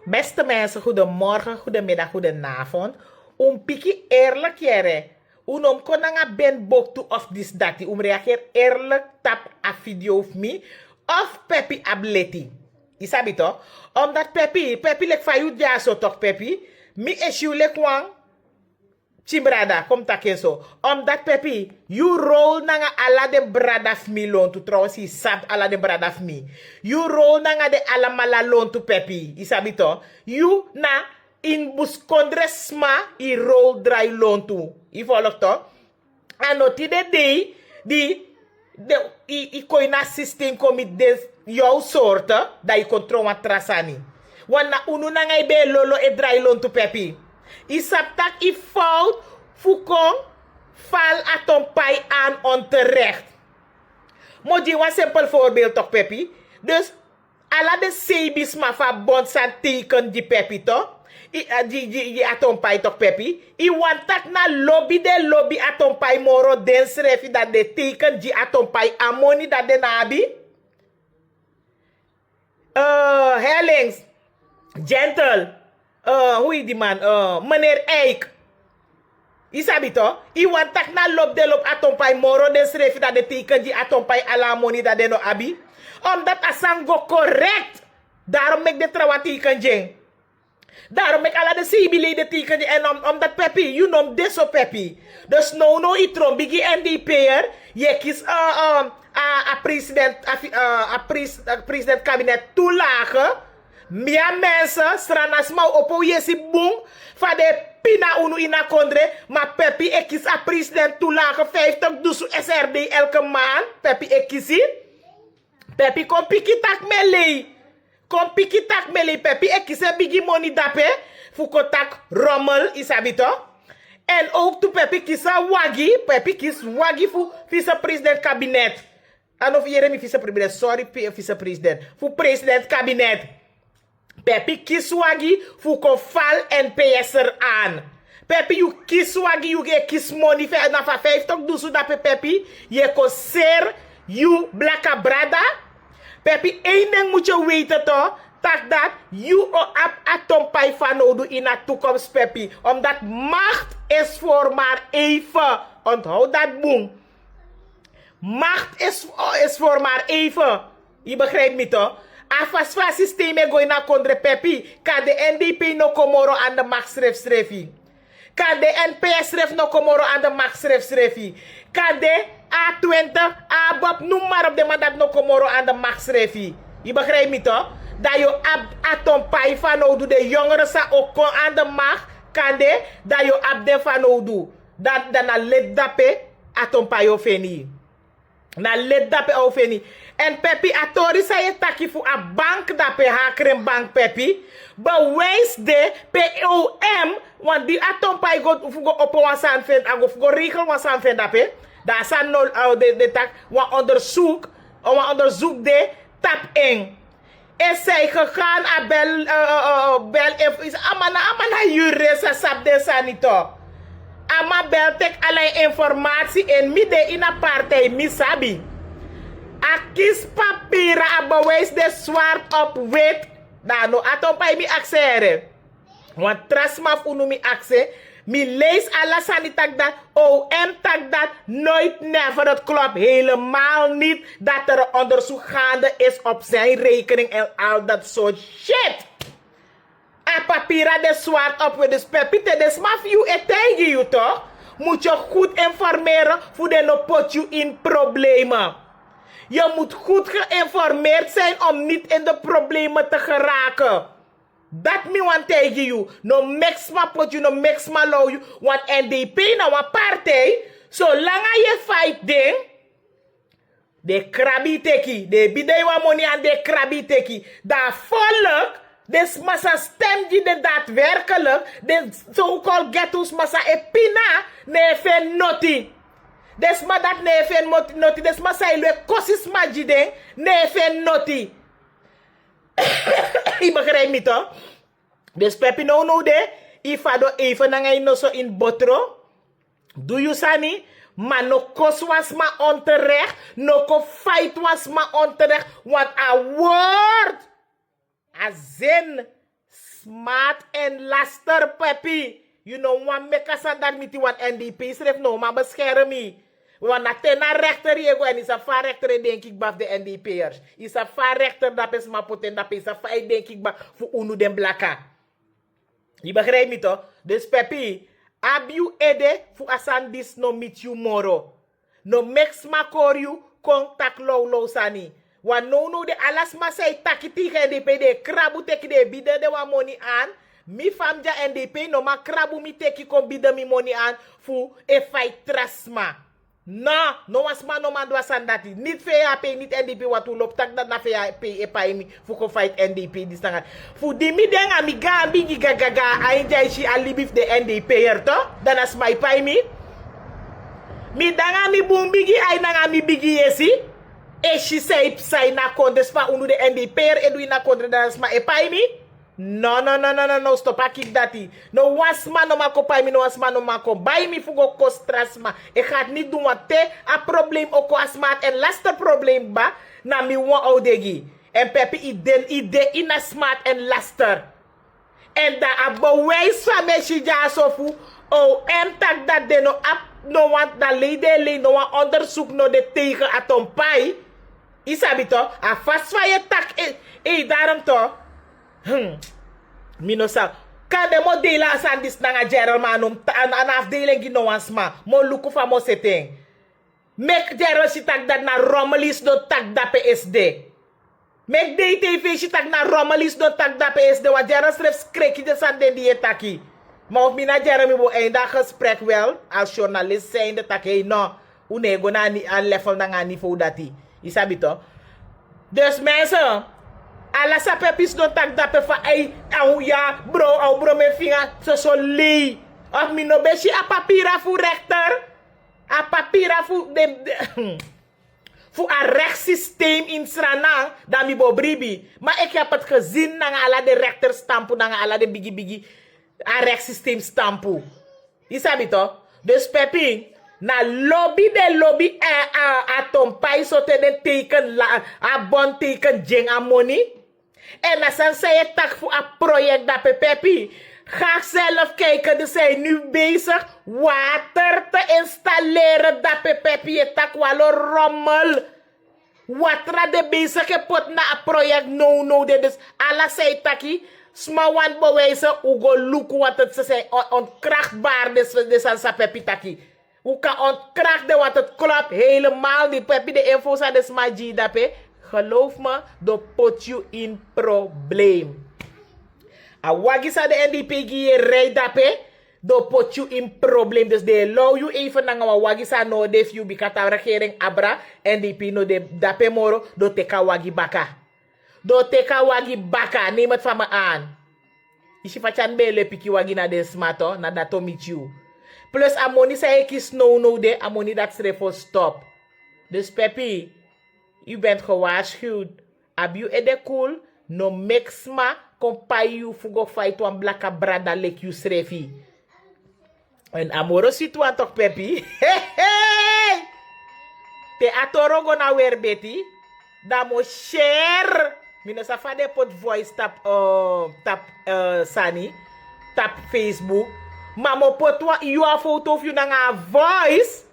Beste mensen, goedemorgen, goedemiddag, goedenavond. Piki eerlijk jere. Unom konanga ben bok to of this dati. Reageer eerlijk tap a video of me. Of Pepi ableti. Isabi to? Omdat Pepi lek fayu dia so tok Pepi. Mi issue lek wang. Chimbrada, kom takenso. Omdat Pepi, you roll nanga ala de bradaf mi loan to trouwens si sab ala de bradaf mi. You roll nanga de ala mala loan to Pepi. Isabi to? You na in buskondresma i roll dry loan to. I volg to? Ano ti de day i koina system komit de jouw soorten dat je controle trasani. Wana unu nanga ibe lolo e dry loan to Pepi. Isaptak i fout fukong val atompai aan onterecht. Moji een simpel voorbeeld toch Pepi. Dus ala de sebis ma fa bon san teken di Pepi toch. Die atompai toch Pepi. I wantak na lobby atompai moro den srefi dat de teken di atompai amoni dat de nabi. Hellings. Gentle. Hoe is die man? Meneer Eik. Isabi to? I wantak na lob atompai moro den srefi dat de teken di atompai alamoni dat de no abi. Omdat asango correct. Daarom mek de trawa teken jeng. Daarom mek ala de sibili de teken jeng. En omdat Pepi, you know deso Pepi. Dus no itrom bigi NDP'er. Je kies president kabinet toelagen. Mia mensen, stranas mau opo yesi boom. Fa de pina unu ina kondre. Ma Pepi ekis a president toelagen 50 dusu SRD elke maand. Pepi ekisi. Pepi kom piki tak mele. Kom piki tak mele. Pepi ekise bigi money dape. Fuko tak rommel isabito. En ook to Pepi kisa wagi. Pepi kis wagi fu vice-president kabinet. Anof Jeremy vice-president. Sorry vice-president. Fu president kabinet. Pepi kiswagi fu ko fal NPS aan. Pepi you kiswagi you get kiss money na fa 50 dusu da Pepi. Je ko ser you blaka brada. Pepi één ding moet je weten toch. Tak dat you op atompai fanodu in de toekomst Pepi. Omdat macht is voor maar even. Onthoud dat boem. Macht is voor maar even. Je begrijpt me toch? Afasfa systeem go na kondre Pepi. Kan de NDP no komoro aan de macht schrefi. Kan de NPS no komoro aan de macht schrefi. Kan de A20, ABOP, noem maar op de mandat no komoro aan de macht schrefi. Je begrijpt me toch? Dat je atompai van nou de jongeren sa ook aan de macht. Kan de dat je abde van nou doet. Dat na lid dape atompai ofeni. Na lid dape ofeni. En Pepi atori sa je taki fu a bank dape hakrem bank Pepi. Bewijs de POM. Want die atompai go op een sanfen. Ago go regel een sanfen dape. Daar zijn no de tak. Wan onderzoek de tap in. En zij gegaan a bel is amana juresa sap de sanito. Ama bel tek allerlei informatie en midden in een partij misabi. A kies papieren a bewijs de zwart op wit. Dan no atompai mi accere. Want trasmaf unu mi accere. Mi lees alla sanitak dat. OM tak dat. Nooit never. Het klopt helemaal niet. Dat er onderzoek gaande is op zijn rekening. En al dat soort shit. A papiera de zwart op with de Pepi. De smaf you tegen you toch. Moet je goed informeren. Voor de no pot you in problemen. Je moet goed geïnformeerd zijn om niet in de problemen te geraken. Dat me want tegen you. No mix ma pot you, no mix ma low you. Want NDP na een partij. Zolang je fight ding. De krabi teki. De bidei wa money aan de krabi teki. Dat volk. Des massa stem die de daadwerkelijk. De so-called ghettos massa epina. Ne fen noti. Des ma dat ne fen noti. Des massa ilwe kosis ma jide. Ne fen noti. Je begrijpt me toch? Dus Pepi no de. Ifado even na ngay no so in botro. Do you sani? Maar no kos was ma onterecht. No ko fight was ma onterecht. Want a word. A zin Smart and Laster, Pepi. You know, wan meka sandat miti wan NDP. Sref no, ma bescherm mi. Want na tena rechter je go en is a fa rechter denk ik baf de NDP'ers. Is a fa rechter dat is ma poten dat is a fa denk ik baf voor unu den blaka. Je begrijpt me toch? Dus Pepi, abiu ede voor asan dis no meet you moro. No mex ma koryu contact low sani. Want no de alas ma say takiti NDP de krabu teki de bide de wa money aan. Mi famja NDP no ma krabu mi teki kon bide mi money aan voor e fight trasma. No wasma no man doa sandati. Niet VAP, niet NDP wat u loopt. Tak dat na VAP e pa emi. Fuko fight NDP dis tangan. Fu di mi denga mi ga bigi gaga. Ainja ishi alibif de NDP erto. Dan as my pa emi. Mi danga mi bumbigi ay nanga mi bigi yesi. E shi say na kondes pa unu de NDP edu na kondre dan as ma e pa emi. No, stop a kick dati. No wasma no mako pay mi, no wasma no mako bay mi fugo kostrasma. Ik ga het niet doen, want te a probleem oko asmaat en laatste probleem ba, na mi wan oudegi. En pepe ide ina smart en laster. En da a bewijs van me shija sofu, tak dat de no ap, no want da lede no wan onderzoek no de tegen atompay. Isabi to, a fast van je tak, daarom to. Mino sa kan de mo dela asan dis nanga Gerald manum an afdeling gino wansma mo luku fa mo setting mek Gerald si tag dat na Rommelis do tag da PSD mek DTV si tag na Rommelis do tag da PSD wa Gerald stref skreki de san den die taki ma of mina Gerald mi bo einda gesprek wel als journalist zijn de tak hey no unego na ni an level na nga niveau dati isabi to dus mensen ala sa pepis no tak dape fa ay ya bro me finga so lei of mi no beshi a papira fu rechter a papira fu de fu a rechtssysteem in Sranang dan mi bo bribi maar ik heb het gezien na ala de rechter stampu na ala de bigi a rechtssysteem stampu isabi to dus pepi na lobby a tompai so te den teken a bon teken jeng a money. En als dan zei je tak voor een project dat Pepi. Ga zelf kijken, ze zijn nu bezig water te installeren dat Pepi je tak walo rommel. Water de bezig je pot na een project no de dus alla zei taki. Sma wan bewijzen hoe go look wat het ze zijn onkrachtbaar dus aan sa Pepi taki. Hoe kan ontkrachten wat het klopt helemaal niet Pepi de info's aan de smaji dape. Geloof me, dat put you in probleem. A wagisa de NDP gie rijdt dape, dat put you in probleem. Dus de allow you even naar een wagisa no def you bikata regering abra, NDP no de dape moro, dat teka wagi baka. Dat teka wagi baka, neem het van me aan. Isi fachan bele piki wagi na de smato, na dato meet you. Plus amoni sa ekis no de, amoni dat strefo stop. Dus Pepi, u bent gewaarschuwd. Abiu ede cool. No mexma. Kompai you fugo fight wan blaka brada lek you srefi. En amoro situan tok Pepi. Hey! Te atoro go na weer beti. Damo share. Mino sa fade pot voice tap Sani. Tap Facebook. Mamo pot wa you a photo of you na voice.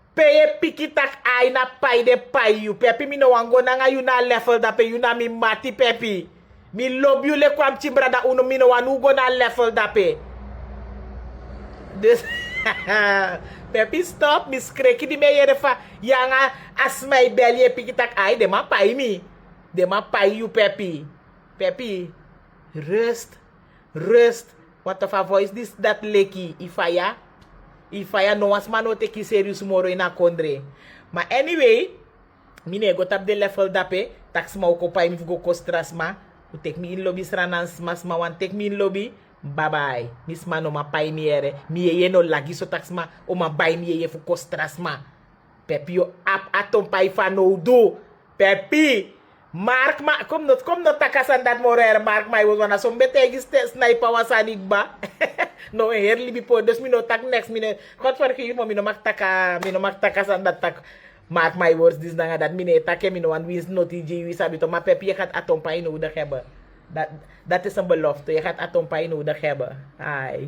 Peye pikitak ay na pay de pay you. Pepi mi no wango na nga you na level dape you na mi mati Pepi. Mi love you le kwam chimbra da uno mi no wanugo na level dape. This Pepi stop mi skreki di me yere fa yanga asmay belye pikitak ay de ma pay mi. De ma pay you Pepi. Pepi rust. What of a voice this that leki ifaya. Ifaya no was man no take serious moro in a kondre. Ma anyway, mine go tap de level dape, tax ma ko pa mi go kostras ma, u take me in lobby sranans mas ma wan take me in lobby. Bye bye. Miss man no ma pay mi ere. Mi ye no lagi so tax ma o ma bay mi ye fu kostras ma. Pepi yo ap atom pay fa no do. Pepi Mark ma kom no takasan dat morer Mark ma was wana so betegi sniper wasanig ba. No herli bi po des mino tak next mine kot for ki mo mino maktaka san dat tak Mark my words dis nanga dat mine take mino wan wis noti ji wi sabi to ma Pepi kat atom pa ino da keba. Dat is een belofte. Je gaat atompij nodig hebben. Hi.